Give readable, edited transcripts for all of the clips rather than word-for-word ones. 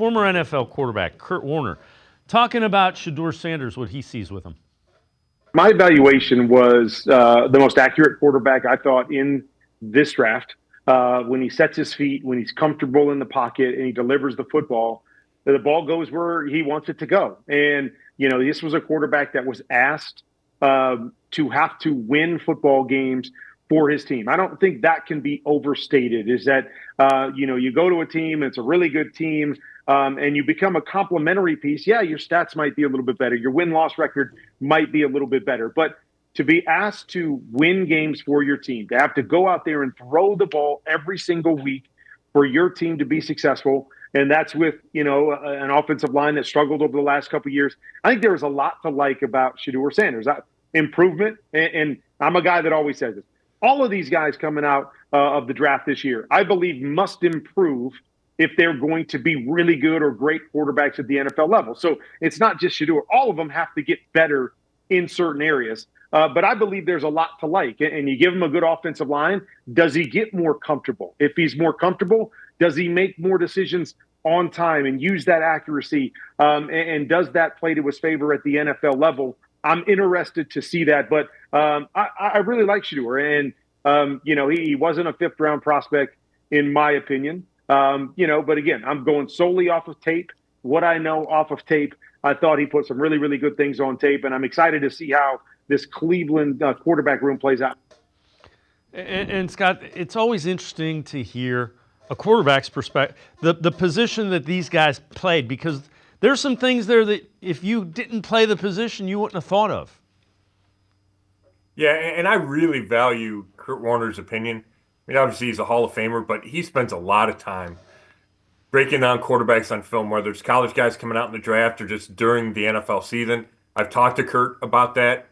former NFL quarterback Kurt Warner, talking about Shedeur Sanders, what he sees with him. My evaluation was the most accurate quarterback I thought in this draft. When he sets his feet, when he's comfortable in the pocket, and he delivers the football, the ball goes where he wants it to go. And this was a quarterback that was asked to have to win football games for his team. I don't think that can be overstated. Is that you go to a team, it's a really good team, and you become a complementary piece. Yeah, your stats might be a little bit better. Your win-loss record might be a little bit better. But to be asked to win games for your team, to have to go out there and throw the ball every single week for your team to be successful, and that's with an offensive line that struggled over the last couple of years. I think there was a lot to like about Shedeur Sanders. Improvement, and I'm a guy that always says this. All of these guys coming out of the draft this year, I believe, must improve if they're going to be really good or great quarterbacks at the NFL level. So it's not just Shedeur. All of them have to get better in certain areas. But I believe there's a lot to like. And you give him a good offensive line, does he get more comfortable? If he's more comfortable, does he make more decisions on time and use that accuracy? And does that play to his favor at the NFL level? I'm interested to see that. But I really like Shedeur. And, he wasn't a fifth-round prospect, in my opinion. But again, I'm going solely off of tape. What I know off of tape, I thought he put some really, really good things on tape. And I'm excited to see how this Cleveland quarterback room plays out. And Scott, it's always interesting to hear a quarterback's perspective, the position that these guys played, because there's some things there that if you didn't play the position, you wouldn't have thought of. Yeah, and I really value Kurt Warner's opinion. I mean, obviously he's a Hall of Famer, but he spends a lot of time breaking down quarterbacks on film, whether it's college guys coming out in the draft or just during the NFL season. I've talked to Kurt about that.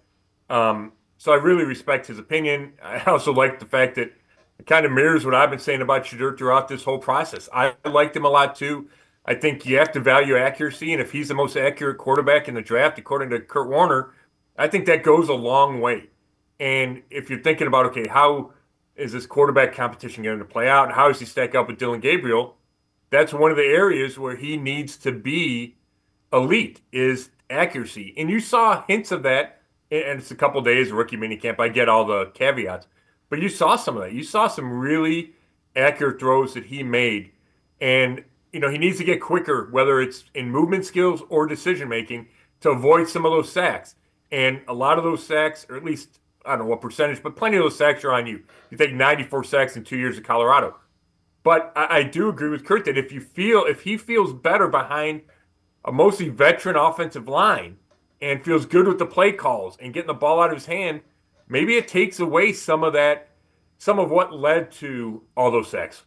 So I really respect his opinion. I also like the fact that it kind of mirrors what I've been saying about Shedeur throughout this whole process. I liked him a lot too. I think you have to value accuracy, and if he's the most accurate quarterback in the draft, according to Kurt Warner, I think that goes a long way. And if you're thinking about, okay, how is this quarterback competition going to play out? How does he stack up with Dylan Gabriel? That's one of the areas where he needs to be elite, is accuracy. And you saw hints of that, and it's a couple days of rookie minicamp. I get all the caveats, but you saw some of that. You saw some really accurate throws that he made. And, he needs to get quicker, whether it's in movement skills or decision-making, to avoid some of those sacks. And a lot of those sacks, or at least, I don't know what percentage, but plenty of those sacks are on you. You take 94 sacks in 2 years at Colorado. But I do agree with Kurt that if he feels better behind a mostly veteran offensive line and feels good with the play calls and getting the ball out of his hand, maybe it takes away some of what led to all those sacks.